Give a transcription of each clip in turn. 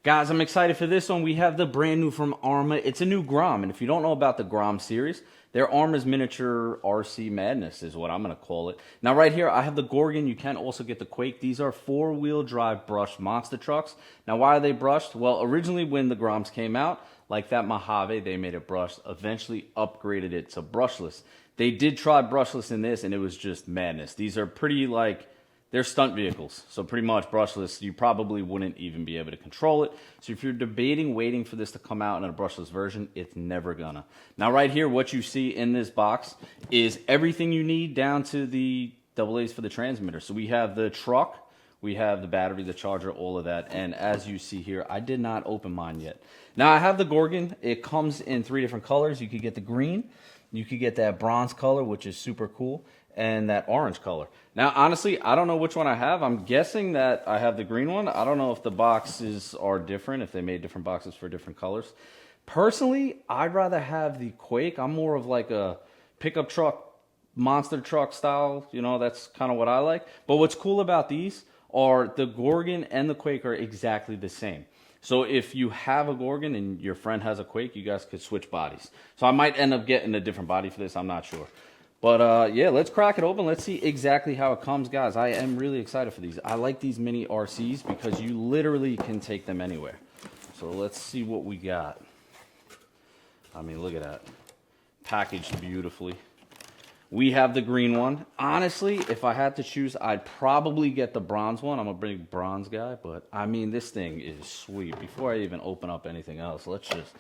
Guys, I'm excited for this one. We have the brand new from Arrma. It's a new Grom, and if you don't know about the Grom series, they're Arrma's miniature RC madness is what I'm going to call it. Now right here, I have the Gorgon. You can also get the Quake. These are four-wheel drive brushed monster trucks. Now why are they brushed? Well, originally when the Groms came out, like that Mojave, they made it brushed, eventually upgraded it to brushless. They did try brushless in this, and it was just madness. These are pretty they're stunt vehicles, so pretty much brushless, you probably wouldn't even be able to control it. So if you're debating waiting for this to come out in a brushless version, it's never gonna. Now right here, what you see in this box is everything you need down to the AA's for the transmitter. So we have the truck, we have the battery, the charger, all of that. And as you see here, I did not open mine yet. Now I have the Gorgon. It comes in 3 different colors. You could get the green, you could get that bronze color, which is super cool, and that orange color. Now, honestly, I don't know which one I have. I'm guessing that I have the green one. I don't know if the boxes are different, if they made different boxes for different colors. Personally, I'd rather have the Quake. I'm more of like a pickup truck, monster truck style. You know, that's kind of what I like. But what's cool about these are the Gorgon and the Quake are exactly the same. So if you have a Gorgon and your friend has a Quake, you guys could switch bodies. So I might end up getting a different body for this. I'm not sure. But yeah, let's crack it open. Let's see exactly how it comes, guys. I am really excited for these. I like these mini RCs because you literally can take them anywhere. So let's see what we got. I mean, look at that. Packaged beautifully. We have the green one. Honestly, if I had to choose, I'd probably get the bronze one. I'm a big bronze guy, but I mean, this thing is sweet. Before I even open up anything else, let's just...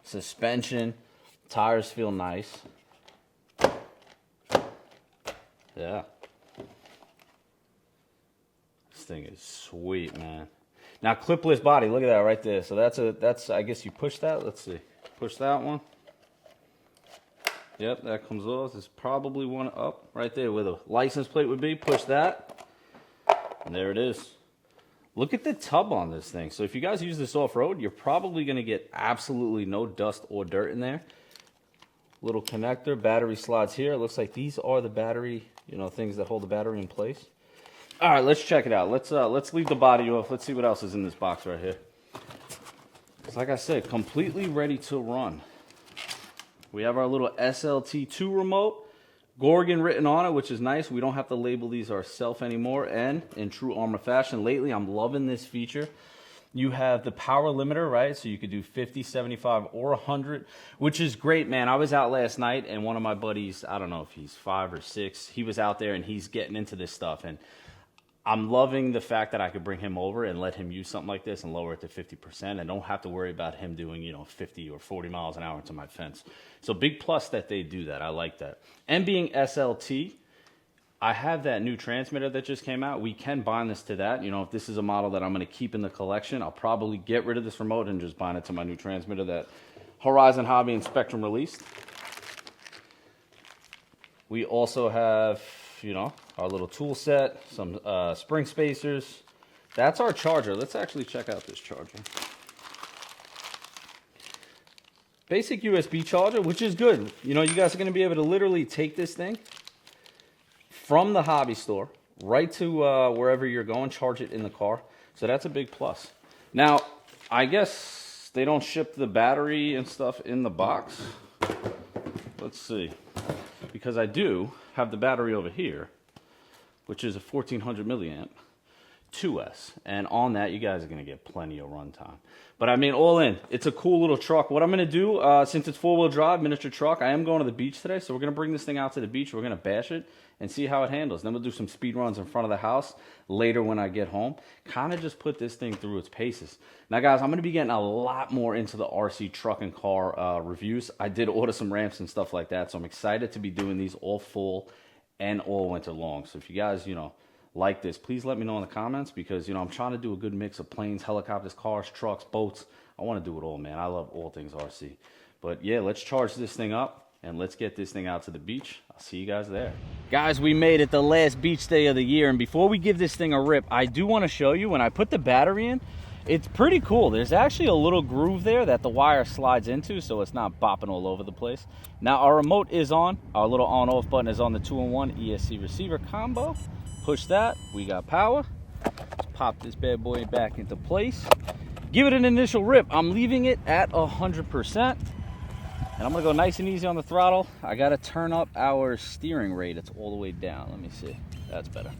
Suspension. Tires feel nice. Yeah. This thing is sweet, man. Now, clipless body, look at that right there. So that's I guess you push that. Let's see. Push that one. Yep, that comes off. There's probably one up right there where the license plate would be. Push that. And there it is. Look at the tub on this thing. So if you guys use this off-road, you're probably going to get absolutely no dust or dirt in there. Little connector, battery slots here. It looks like these are the battery, you know, things that hold the battery in place. All right, let's check it out. Let's leave the body off. Let's see what else is in this box right here. It's like I said, completely ready to run. We have our little SLT2 remote, Gorgon written on it, which is nice. We don't have to label these ourselves anymore. And in true Arrma fashion, lately I'm loving this feature. You have the power limiter, right? So you could do 50, 75, or 100, which is great, man. I was out last night, and one of my buddies, I don't know if he's 5 or 6, he was out there, and he's getting into this stuff. And I'm loving the fact that I could bring him over and let him use something like this and lower it to 50% and don't have to worry about him doing, you know, 50 or 40 miles an hour into my fence. So big plus that they do that. I like that. And being SLT, I have that new transmitter that just came out. We can bind this to that. You know, if this is a model that I'm going to keep in the collection, I'll probably get rid of this remote and just bind it to my new transmitter that Horizon Hobby and Spectrum released. We also have, you know, our little tool set, some spring spacers. That's our charger. Let's actually check out this charger. Basic USB charger, which is good. You know, you guys are going to be able to literally take this thing from the hobby store right to wherever you're going, charge it in the car. So that's a big plus. Now, I guess they don't ship the battery and stuff in the box. Let's see. Because I do have the battery over here, which is a 1400 milliamp 2S. And on that, you guys are going to get plenty of runtime. But I mean, all in, it's a cool little truck. What I'm going to do, since it's four-wheel drive, miniature truck, I am going to the beach today. So we're going to bring this thing out to the beach. We're going to bash it and see how it handles. Then we'll do some speed runs in front of the house later when I get home. Kind of just put this thing through its paces. Now, guys, I'm going to be getting a lot more into the RC truck and car reviews. I did order some ramps and stuff like that. So I'm excited to be doing these all fall and all winter long. So if you guys, you know, like this, please let me know in the comments because, you know, I'm trying to do a good mix of planes, helicopters, cars, trucks, boats. I want to do it all, man. I love all things RC. But yeah, let's charge this thing up and let's get this thing out to the beach. I'll see you guys there. Guys, we made it the last beach day of the year. And before we give this thing a rip, I do want to show you when I put the battery in, it's pretty cool. There's actually a little groove there that the wire slides into so it's not bopping all over the place. Now our remote is on. Our little on-off button is on the 2-in-1 ESC receiver combo. Push that, we got power. Let's pop this bad boy back into place. give it an initial rip. I'm leaving it at 100%. And I'm gonna go nice and easy on the throttle. I gotta turn up our steering rate. It's all the way down. Let me see. That's better.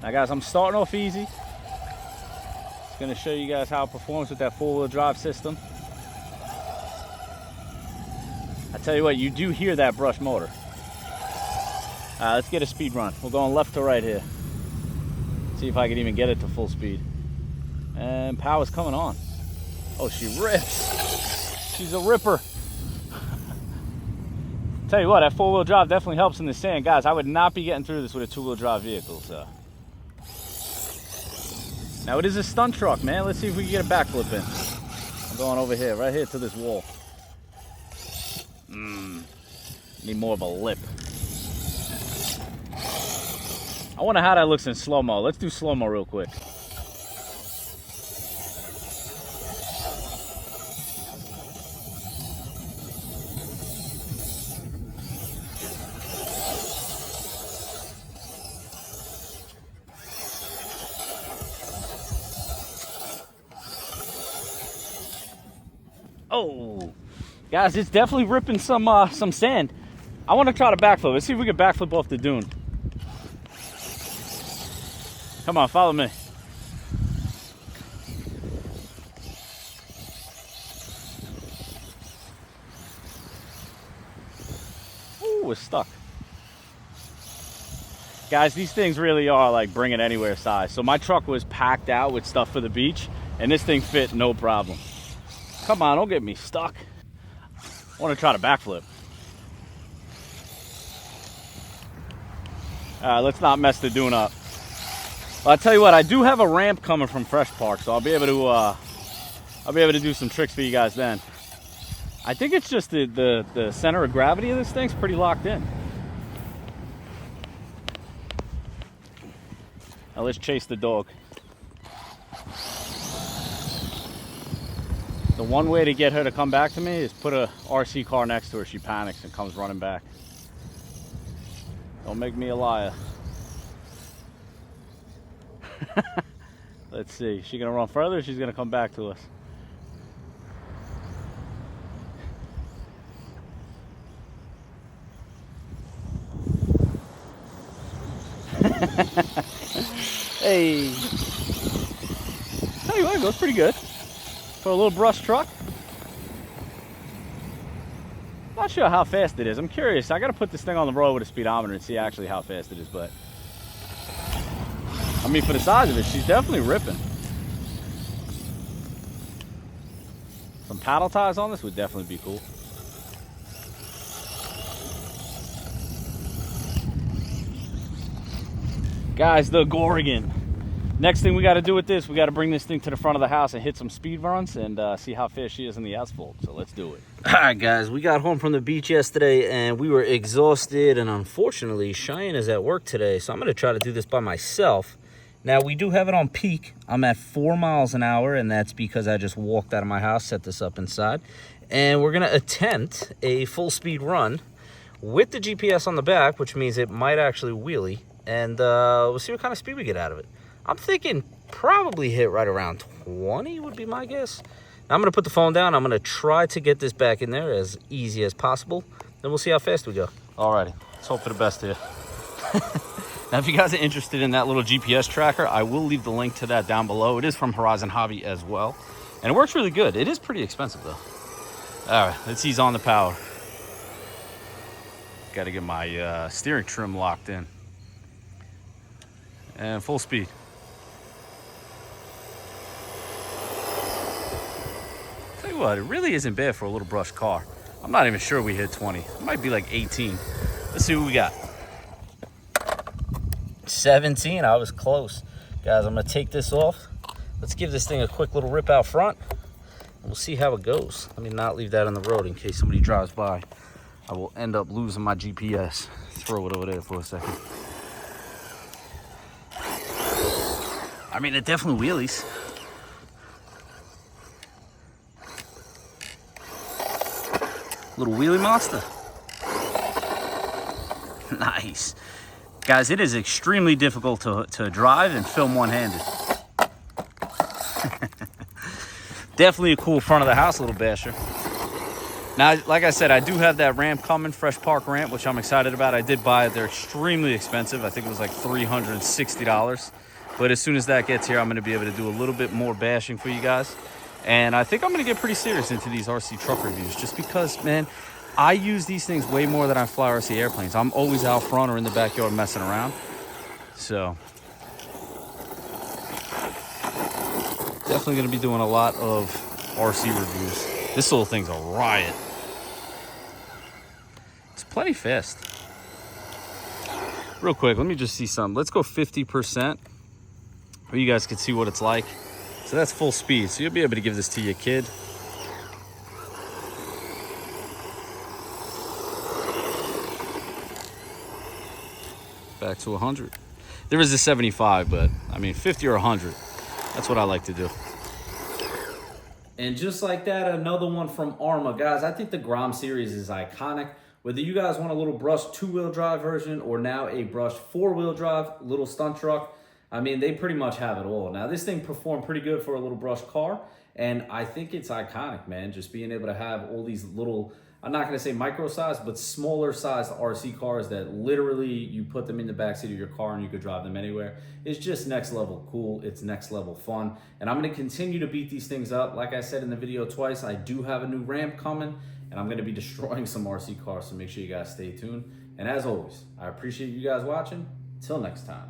Now guys, I'm starting off easy. Just gonna show you guys how it performs with that four-wheel drive system. I tell you what, you do hear that brush motor. Let's get a speed run. We're going left to right here. See if I can even get it to full speed. And power's coming on. Oh, she rips. She's a ripper. Tell you what, that four-wheel drive definitely helps in the sand. Guys, I would not be getting through this with a two-wheel drive vehicle, so. Now, it is a stunt truck, man. Let's see if we can get a backflip in. I'm going over here, right here to this wall. Need more of a lip. I wonder how that looks in slow-mo. Let's do slow-mo real quick. Oh, guys, it's definitely ripping some sand. I want to try to backflip. Let's see if we can backflip off the dune. Come on, follow me. Ooh, we're stuck. Guys, these things really are like bring it anywhere size. So my truck was packed out with stuff for the beach, and this thing fit no problem. Come on, don't get me stuck. I want to try to backflip. Let's not mess the dune up. Well, I'll tell you what, I do have a ramp coming from Fresh Park, so I'll be able to do some tricks for you guys then. I think it's just the center of gravity of this thing's pretty locked in. Now let's chase the dog. The one way to get her to come back to me is put a RC car next to her. She panics and comes running back. Don't make me a liar. Let's see. Is she gonna run further or she's gonna come back to us? Hey. Tell you what, it goes pretty good. For a little brush truck. Not sure how fast it is. I'm curious. I gotta put this thing on the road with a speedometer and see actually how fast it is, but I mean, for the size of it, she's definitely ripping. Some paddle ties on this would definitely be cool. Guys, the Gorgon. Next thing we got to do with this, we got to bring this thing to the front of the house and hit some speed runs and see how fast she is in the asphalt. So let's do it. All right, guys, we got home from the beach yesterday and we were exhausted, and unfortunately Cheyenne is at work today, so I'm going to try to do this by myself. Now, we do have it on peak. I'm at 4 miles an hour, and that's because I just walked out of my house, set this up inside, and we're going to attempt a full speed run with the GPS on the back, which means it might actually wheelie, and we'll see what kind of speed we get out of it. I'm thinking probably hit right around 20 would be my guess. Now, I'm going to put the phone down. I'm going to try to get this back in there as easy as possible. Then we'll see how fast we go. Alrighty, let's hope for the best here. Now, if you guys are interested in that little GPS tracker, I will leave the link to that down below. It is from Horizon Hobby as well. And it works really good. It is pretty expensive, though. All right, let's ease on the power. Got to get my steering trim locked in. And full speed. Tell you what, it really isn't bad for a little brush car. I'm not even sure we hit 20. It might be like 18. Let's see what we got. 17, I was close. Guys, I'm gonna take this off. Let's give this thing a quick little rip out front. And we'll see how it goes. Let me not leave that on the road in case somebody drives by. I will end up losing my GPS. Throw it over there for a second. I mean, it definitely wheelies. Little wheelie monster. Nice. Guys, it is extremely difficult to drive and film one-handed. Definitely a cool front of the house little basher. Now, like I said, I do have that ramp coming, Fresh Park ramp, which I'm excited about. I did buy it. They're extremely expensive. I think it was like $360. But as soon as that gets here, I'm going to be able to do a little bit more bashing for you guys. And I think I'm going to get pretty serious into these RC truck reviews just because, man, I use these things way more than I fly RC airplanes. I'm always out front or in the backyard messing around. So definitely going to be doing a lot of RC reviews. This little thing's a riot. It's plenty fast. Real quick, let me just see something. Let's go 50%. You guys can see what it's like. So that's full speed. So you'll be able to give this to your kid. Back to 100. There is a 75, but I mean 50 or 100. That's what I like to do. And just like that, another one from Arrma. Guys, I think the Grom series is iconic. Whether you guys want a little brushed 2-wheel drive version or now a brushed 4-wheel drive little stunt truck, I mean, they pretty much have it all. Now, this thing performed pretty good for a little brushed car, and I think it's iconic, man. Just being able to have all these little, I'm not going to say micro-sized, but smaller-sized RC cars that literally you put them in the backseat of your car and you could drive them anywhere. It's just next level cool. It's next level fun. And I'm going to continue to beat these things up. Like I said in the video twice, I do have a new ramp coming, and I'm going to be destroying some RC cars, so make sure you guys stay tuned. And as always, I appreciate you guys watching. Till next time.